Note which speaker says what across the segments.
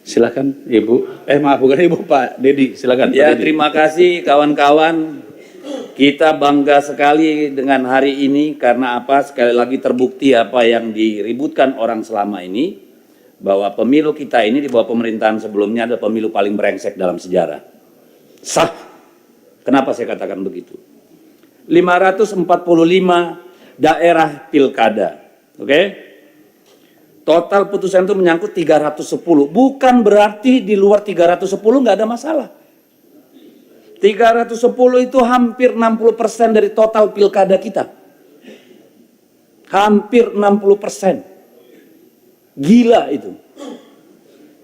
Speaker 1: Silakan Ibu. Maaf, bukan Ibu, Pak Dedi. Silakan.
Speaker 2: Ya,
Speaker 1: Pak Dedi.
Speaker 2: terima kasih kawan-kawan. Kita bangga sekali dengan hari ini karena apa? Sekali lagi terbukti apa yang diributkan orang selama ini, bahwa pemilu kita ini di bawah pemerintahan sebelumnya adalah pemilu paling brengsek dalam sejarah. Sah. Kenapa saya katakan begitu? 545 daerah pilkada. Oke? Total putusan itu menyangkut 310. Bukan berarti di luar 310 nggak ada masalah. 310 itu hampir 60% dari total pilkada kita. Hampir 60%. Gila itu.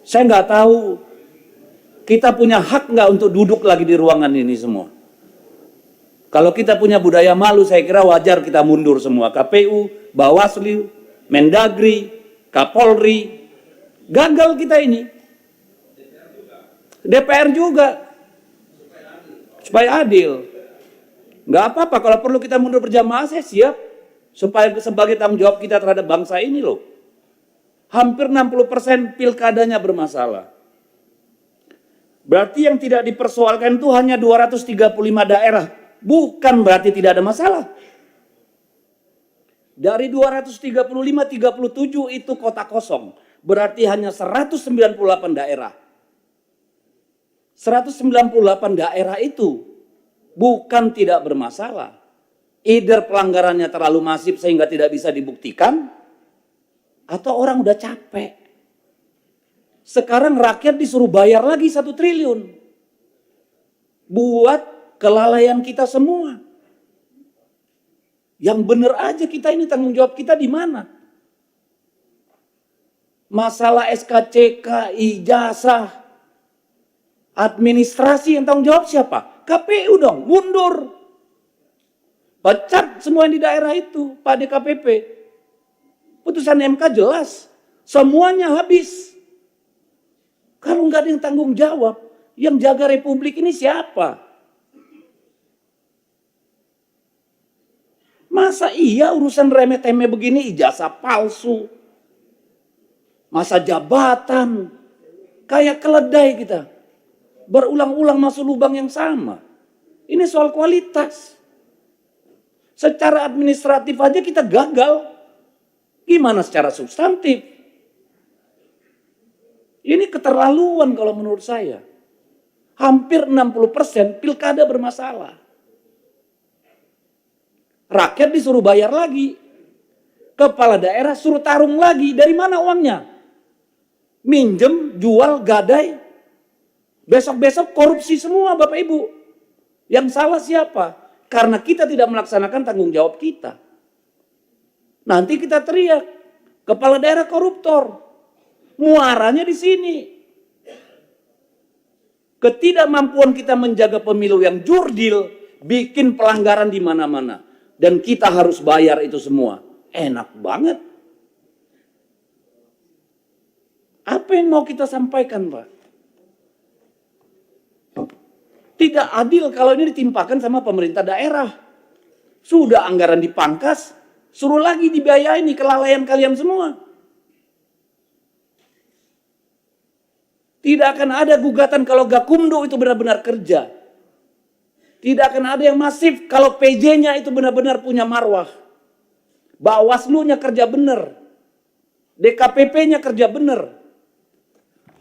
Speaker 2: Saya nggak tahu kita punya hak nggak untuk duduk lagi di ruangan ini semua. Kalau kita punya budaya malu, saya kira wajar kita mundur semua. KPU, Bawaslu, Mendagri, Kapolri, gagal kita ini. DPR juga. Supaya adil. Nggak apa-apa, kalau perlu kita mundur berjamaah, saya siap. Supaya sebagai tanggung jawab kita terhadap bangsa ini loh. Hampir 60% pilkadanya bermasalah. Berarti yang tidak dipersoalkan itu hanya 235 daerah. Bukan berarti tidak ada masalah. Dari 235, 37 itu kota kosong. Berarti hanya 198 daerah. 198 daerah itu bukan tidak bermasalah. Either pelanggarannya terlalu masif sehingga tidak bisa dibuktikan, atau orang udah capek. Sekarang rakyat disuruh bayar lagi 1 triliun. Buat kelalaian kita semua. Yang benar aja kita ini tanggung jawab kita di mana? Masalah SKCK, ijazah, administrasi yang tanggung jawab siapa? KPU dong, mundur. Pecat semua yang di daerah itu, Pak DKPP. Putusan MK jelas, semuanya habis. Kalau nggak ada yang tanggung jawab, yang jaga republik ini siapa? Masa iya urusan remeh-temeh begini, ijazah palsu, masa jabatan, kayak keledai kita. Berulang-ulang masuk lubang yang sama. Ini soal kualitas. Secara administratif aja kita gagal. Gimana secara substantif? Ini keterlaluan kalau menurut saya. Hampir 60% pilkada bermasalah. Rakyat disuruh bayar lagi. Kepala daerah suruh tarung lagi. Dari mana uangnya? Minjem, jual, gadai. Besok-besok korupsi semua Bapak Ibu. Yang salah siapa? Karena kita tidak melaksanakan tanggung jawab kita. Nanti kita teriak, kepala daerah koruptor. Muaranya di sini. Ketidakmampuan kita menjaga pemilu yang jurdil, bikin pelanggaran di mana-mana. Dan kita harus bayar itu semua. Enak banget. Apa yang mau kita sampaikan, Pak? Tidak adil kalau ini ditimpakan sama pemerintah daerah. Sudah anggaran dipangkas, suruh lagi dibiayai nih kelalaian kalian semua. Tidak akan ada gugatan kalau Gakumdu itu benar-benar kerja. Tidak akan ada yang masif kalau PJ-nya itu benar-benar punya marwah. Bawaslu-nya kerja benar. DKPP-nya kerja benar.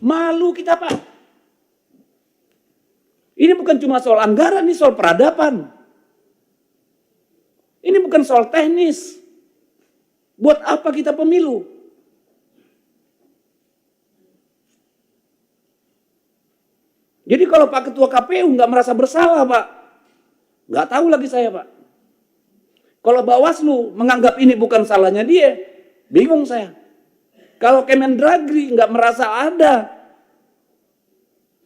Speaker 2: Malu kita, Pak. Ini bukan cuma soal anggaran, ini soal peradaban. Ini bukan soal teknis. Buat apa kita pemilu? Jadi kalau Pak Ketua KPU nggak merasa bersalah, Pak, nggak tahu lagi saya, Pak. Kalau Bawaslu menganggap ini bukan salahnya dia, bingung saya. Kalau Kemendagri nggak merasa ada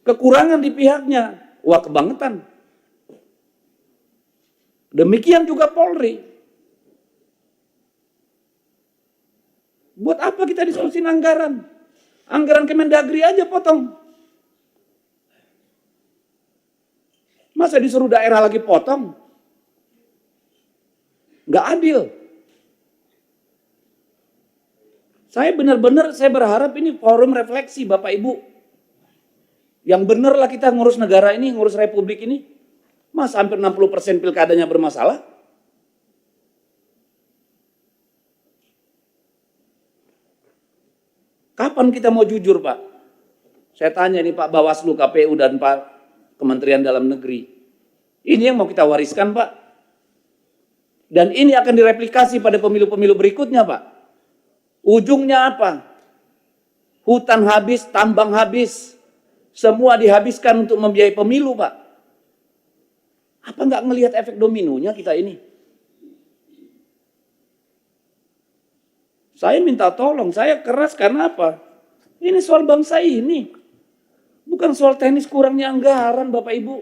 Speaker 2: kekurangan di pihaknya, wah kebangetan. Demikian juga Polri. Buat apa kita diskusi anggaran? Anggaran Kemendagri aja potong. Masa disuruh daerah lagi potong? Nggak adil. Saya benar-benar saya berharap ini forum refleksi Bapak Ibu. Yang benar lah kita ngurus negara ini, ngurus republik ini. Mas hampir 60% pilkadanya bermasalah. Kapan kita mau jujur, Pak? Saya tanya nih Pak Bawaslu, KPU, dan Pak Kementerian Dalam Negeri. Ini yang mau kita wariskan, Pak. Dan ini akan direplikasi pada pemilu-pemilu berikutnya, Pak. Ujungnya apa? Hutan habis, tambang habis. Semua dihabiskan untuk membiayai pemilu, Pak. Apa nggak ngelihat efek dominonya kita ini? Saya minta tolong, saya keras karena apa? Ini soal bangsa ini. Bukan soal teknis kurangnya anggaran, Bapak Ibu.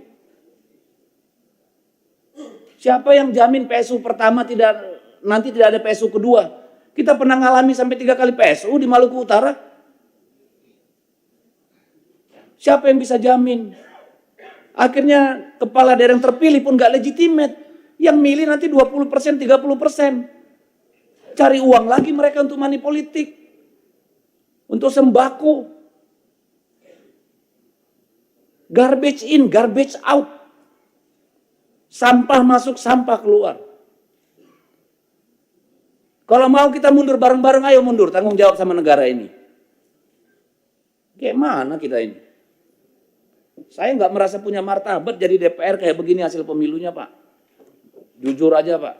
Speaker 2: Siapa yang jamin PSU pertama nanti tidak ada PSU kedua? Kita pernah ngalami sampai 3 kali PSU di Maluku Utara. Siapa yang bisa jamin? Akhirnya kepala daerah yang terpilih pun gak legitimate. Yang milih nanti 20%, 30%. Cari uang lagi mereka untuk money politik. Untuk sembako. Garbage in, garbage out. Sampah masuk, sampah keluar. Kalau mau kita mundur bareng-bareng, ayo mundur. Tanggung jawab sama negara ini. Kayak mana kita ini? Saya nggak merasa punya martabat jadi DPR kayak begini hasil pemilunya, Pak. Jujur aja, Pak.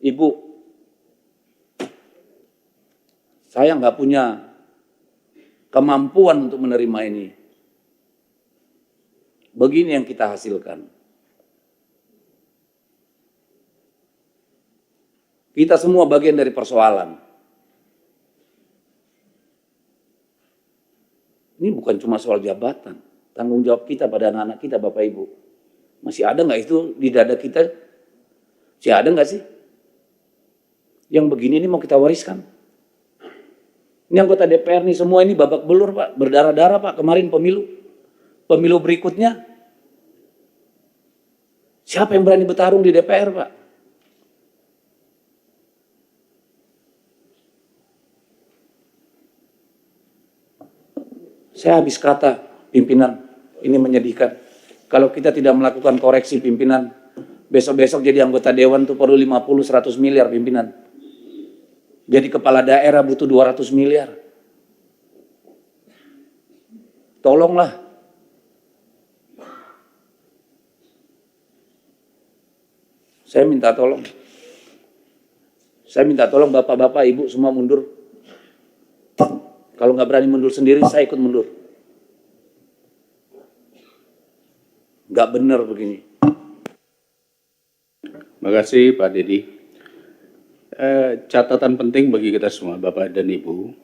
Speaker 2: Ibu, saya nggak punya kemampuan untuk menerima ini. Begini yang kita hasilkan. Kita semua bagian dari persoalan. Ini bukan cuma soal jabatan. Tanggung jawab kita pada anak-anak kita, Bapak Ibu. Masih ada nggak itu di dada kita? Masih ada nggak sih? Yang begini ini mau kita wariskan. Ini anggota DPR nih semua ini babak belur, Pak. Berdarah-darah, Pak. Kemarin pemilu. Pemilu berikutnya. Siapa yang berani bertarung di DPR, Pak? Saya habis kata, pimpinan, ini menyedihkan. Kalau kita tidak melakukan koreksi pimpinan, besok-besok jadi anggota dewan tuh perlu 50-100 miliar pimpinan. Jadi kepala daerah butuh 200 miliar. Tolonglah. Saya minta tolong. Saya minta tolong bapak-bapak, ibu semua mundur. Kalau nggak berani mundur sendiri, saya ikut mundur. Nggak benar begini.
Speaker 1: Terima kasih Pak Dedi. Catatan penting bagi kita semua, Bapak dan Ibu.